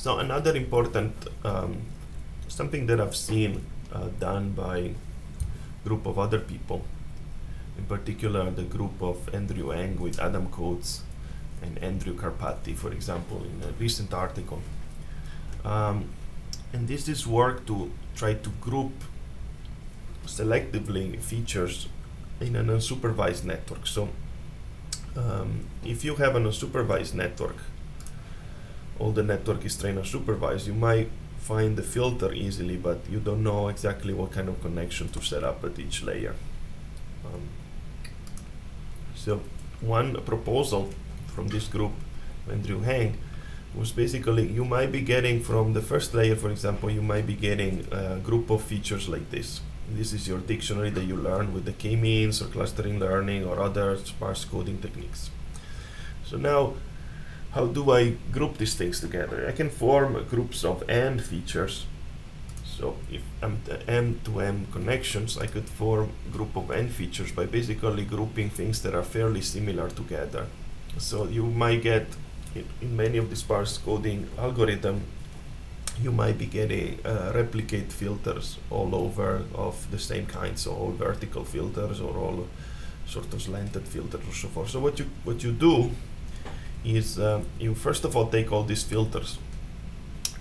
So another important, something that I've seen done by a group of other people, in particular the group of Andrew Ng with Adam Coates and Andrew Karpati, for example, in a recent article. And this is work to try to group selectively features in an unsupervised network. So if you have an unsupervised network, all the network is trained unsupervised, you might find the filter easily, but you don't know exactly what kind of connection to set up at each layer. So one proposal from this group, Andrew Ng, was basically you might be getting from the first layer, for example, you might be getting a group of features like this. This is your dictionary that you learn with the k-means or clustering learning or other sparse coding techniques. So now, how do I group these things together? I can form groups of AND features. So if I'm M2M connections, I could form a group of AND features by basically grouping things that are fairly similar together. So you might get, in many of the sparse coding algorithm, you might be getting replicate filters all over of the same kind, so all vertical filters or all sort of slanted filters or so forth. So what you do is you first of all take all these filters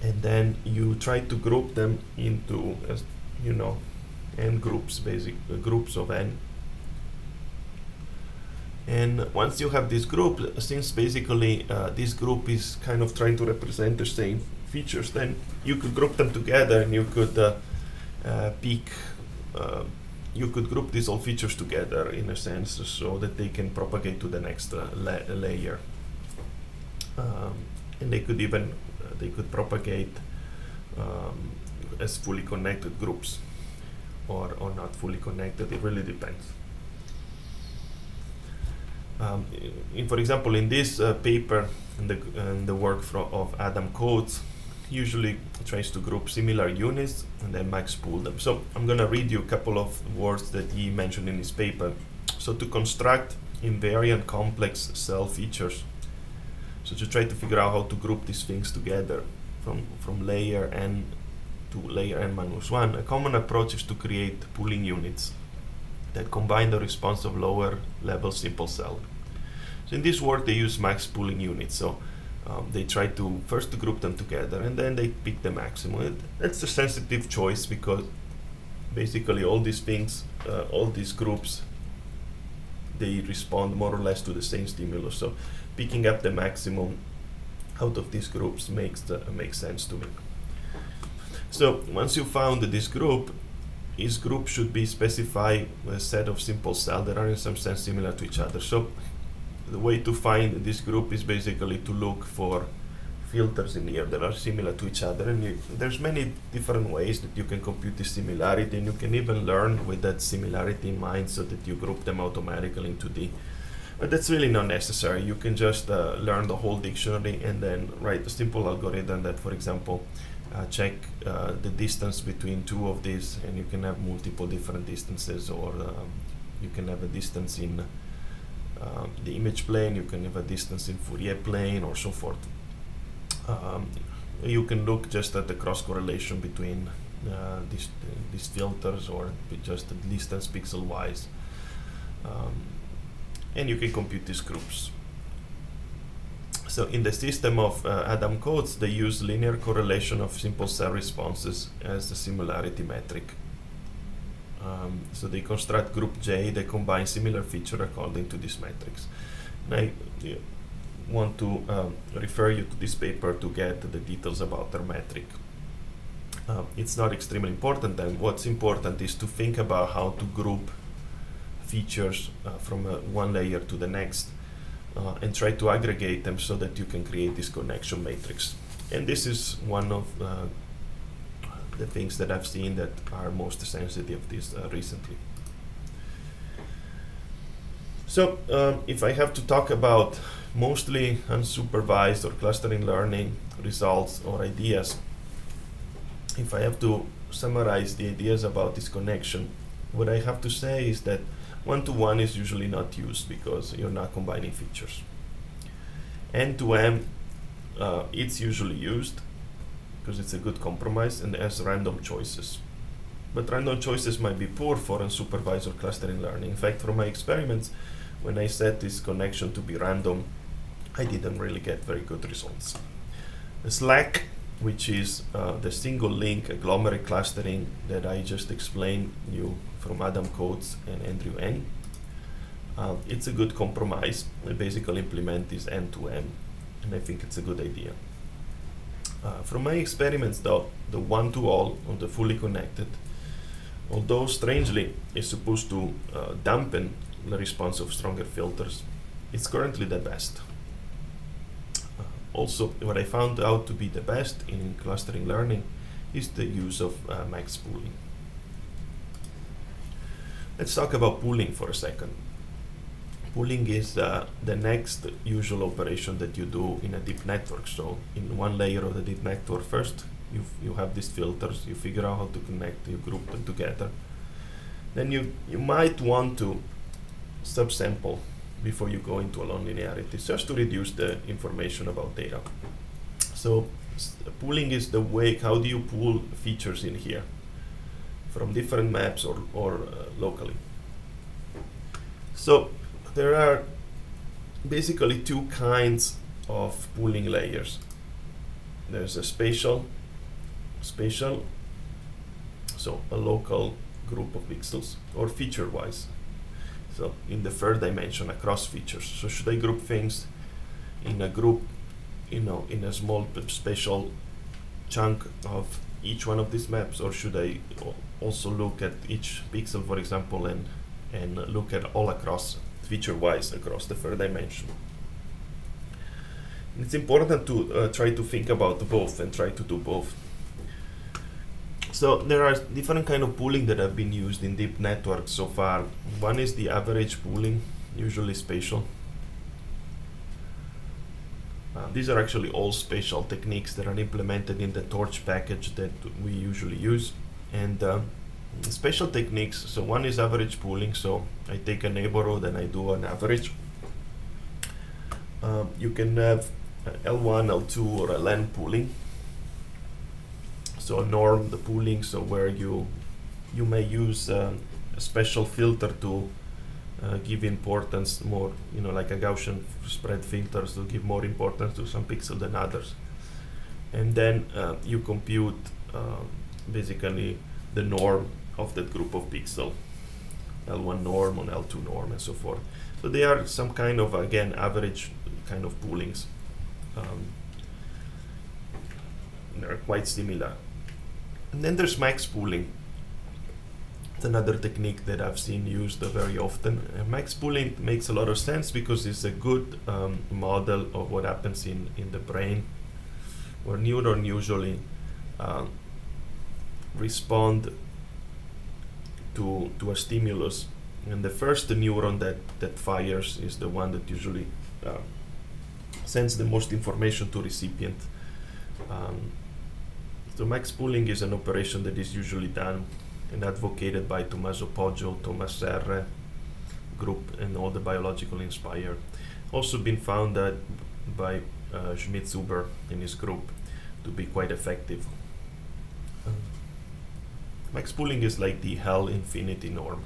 and then you try to group them into, n groups, groups of n. And once you have this group, since basically this group is kind of trying to represent the same features, then you could group them together and you could you could group these all features together in a sense so that they can propagate to the next layer. And they could even they could propagate as fully connected groups or not fully connected. It really depends. For example, in this paper, in the work of Adam Coates, usually tries to group similar units and then max pool them. So I'm going to read you a couple of words that he mentioned in his paper. So to construct invariant complex cell features, so to try to figure out how to group these things together from layer n to layer n-1, a common approach is to create pooling units that combine the response of lower level simple cell. So in this work they use max pooling units. So they try to first group them together and then they pick the maximum. That's a sensitive choice because basically all these things, all these groups, they respond more or less to the same stimulus. So picking up the maximum out of these groups makes sense to me. So once you found this group, each group should be specified a set of simple cells that are in some sense similar to each other. So the way to find this group is basically to look for filters in here that are similar to each other, and there's many different ways that you can compute this similarity, and you can even learn with that similarity in mind so that you group them automatically into D. But that's really not necessary. You can just learn the whole dictionary and then write a simple algorithm that, for example, check the distance between two of these, and you can have multiple different distances, or you can have a distance in the image plane, you can have a distance in Fourier plane, or so forth. You can look just at the cross correlation between these filters, or just the distance pixel wise, and you can compute these groups. So in the system of Adam Coates, they use linear correlation of simple cell responses as the similarity metric. So they construct group J that combine similar feature according to this matrix. And I want to refer you to this paper to get the details about their metric. It's not extremely important, and what's important is to think about how to group features from one layer to the next and try to aggregate them so that you can create this connection matrix. And this is one of the things that I've seen that are most sensitive this recently. So if I have to talk about mostly unsupervised or clustering learning results or ideas, if I have to summarize the ideas about this connection, what I have to say is that one-to-one is usually not used because you're not combining features. N-to-M, it's usually used, because it's a good compromise and has random choices. But random choices might be poor for unsupervised or clustering learning. In fact, from my experiments, when I set this connection to be random, I didn't really get very good results. The SLAC, which is the single link agglomerate clustering that I just explained you from Adam Coates and Andrew Ng. It's a good compromise. I basically implement this end-to-end, and I think it's a good idea. From my experiments though, the one-to-all on the fully connected, although strangely is supposed to dampen the response of stronger filters, it's currently the best. Also, what I found out to be the best in clustering learning is the use of max pooling. Let's talk about pooling for a second. Pooling is the next usual operation that you do in a deep network. So in one layer of the deep network, first you have these filters, you figure out how to connect, you group them together. Then you might want to subsample before you go into a non-linearity, just to reduce the information about data. So pooling is the way, how do you pool features in here from different maps or locally. So there are basically two kinds of pooling layers. There's a spatial, so a local group of pixels, or feature-wise. So in the third dimension, across features. So should I group things in a group, in a small spatial chunk of each one of these maps, or should I also look at each pixel, for example, and look at all across, feature-wise, across the third dimension? It's important to try to think about both and try to do both. So there are different kind of pooling that have been used in deep networks so far. One is the average pooling, usually spatial. These are actually all spatial techniques that are implemented in the torch package that we usually use. And spatial techniques, so one is average pooling, so I take a neighborhood and I do an average. You can have L1, L2, or LN pooling. So norm the pooling, so where you may use a special filter to give importance more, like a Gaussian spread filters to give more importance to some pixel than others. And then you compute basically the norm of that group of pixel, L1 norm on L2 norm and so forth. So they are some kind of, again, average kind of poolings. They're quite similar. And then there's max pooling. It's another technique that I've seen used very often. Max pooling makes a lot of sense because it's a good model of what happens in the brain, where neurons usually respond to a stimulus. And the first neuron that fires is the one that usually sends the most information to recipient. So max pooling is an operation that is usually done and advocated by Tommaso Poggio, Thomas Serre group, and all the biological inspired. Also been found that by Schmidt-Zuber in his group to be quite effective. Max pooling is like the Hell infinity norm.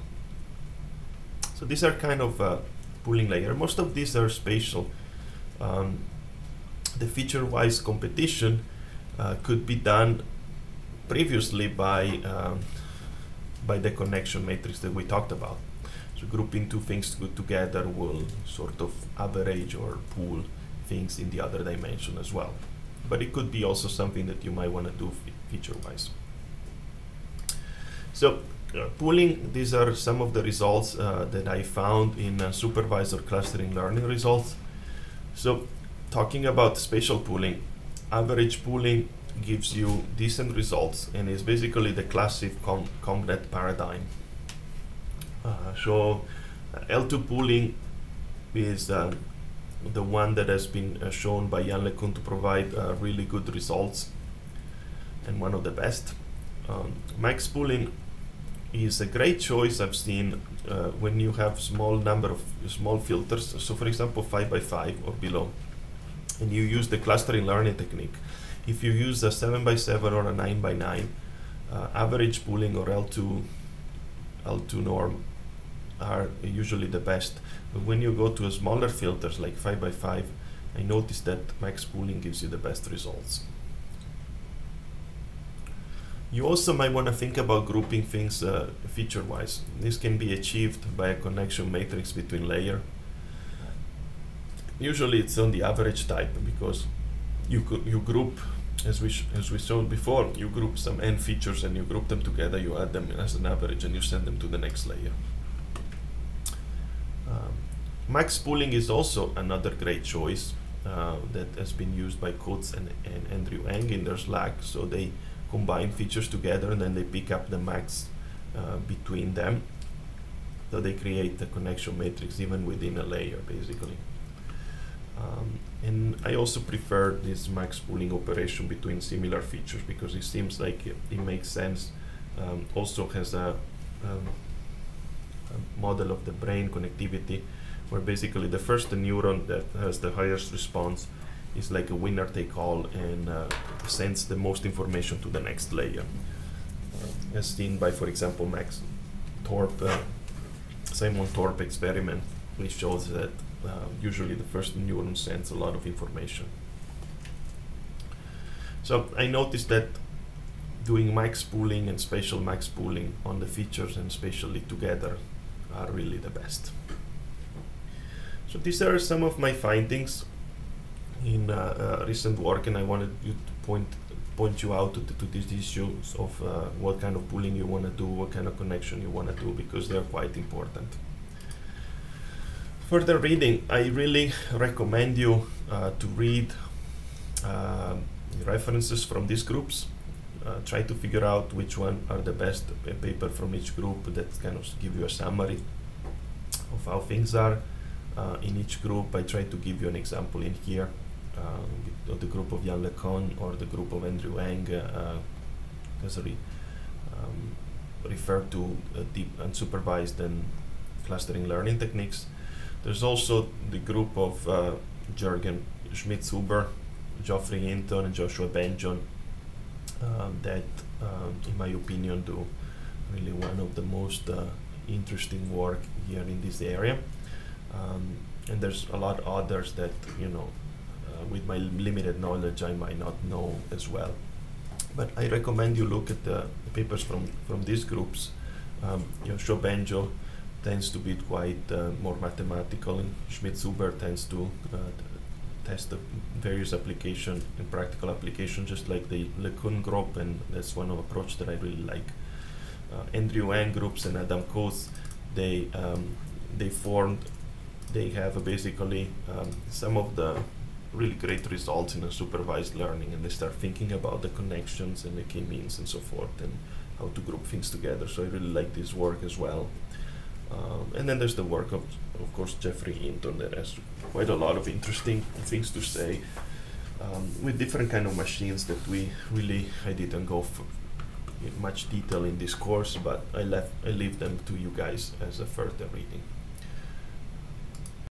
So these are kind of pooling layer. Most of these are spatial. The feature-wise competition could be done previously by the connection matrix that we talked about. So grouping two things together will sort of average or pool things in the other dimension as well. But it could be also something that you might want to do feature-wise. So pooling, these are some of the results that I found in supervised or clustering learning results. So talking about spatial pooling, average pooling gives you decent results and is basically the classic CompNet paradigm. So L2 pooling is the one that has been shown by Jan LeCun to provide really good results and one of the best. Max pooling is a great choice I've seen when you have small number of small filters, so for example 5 by 5 or below, and you use the clustering learning technique. If you use a 7x7 or a 9x9, average pooling or L2 norm are usually the best. But when you go to a smaller filters like 5x5, I noticed that max pooling gives you the best results. You also might want to think about grouping things feature-wise. This can be achieved by a connection matrix between layer. Usually it's on the average type, because you group, as we showed before, you group some n features and you group them together, you add them as an average and you send them to the next layer. Max pooling is also another great choice that has been used by Coates and Andrew Ng in their Slack. So they combine features together and then they pick up the max between them. So they create the connection matrix even within a layer, basically. And I also prefer this max pooling operation between similar features, because it seems like it makes sense. Also has a model of the brain connectivity, where basically the first neuron that has the highest response is like a winner take all and sends the most information to the next layer. As seen by, for example, Simon Thorpe experiment, which shows that usually the first neuron sends a lot of information. So I noticed that doing max pooling and spatial max pooling on the features and spatially together are really the best. So these are some of my findings in recent work, and I wanted you to point you out to these issues of what kind of pooling you want to do, what kind of connection you want to do, because they're quite important. Further reading, I really recommend you to read references from these groups. Try to figure out which one are the best paper from each group that kind of give you a summary of how things are in each group. I try to give you an example in here. The group of Jan LeCon or the group of Andrew Ng refer to deep unsupervised and clustering learning techniques. There's also the group of Jürgen Schmitz-Huber, Geoffrey Hinton, and Joshua Benjon that, in my opinion, do really one of the most interesting work here in this area. And there's a lot of others that, with my limited knowledge, I might not know as well. But I recommend you look at the papers from these groups. Joshua Benjo tends to be quite more mathematical, and Schmitz-Huber tends to test the various application and practical application, just like the LeCun group, and that's one of the approach that I really like. Andrew Ng groups and Adam Coates, they have basically some of the really great results in unsupervised learning, and they start thinking about the connections and the k-means and so forth, and how to group things together. So I really like this work as well. And then there's the work of course, Geoffrey Hinton, that has quite a lot of interesting things to say with different kind of machines that I didn't go for in much detail in this course, but I leave them to you guys as a further reading.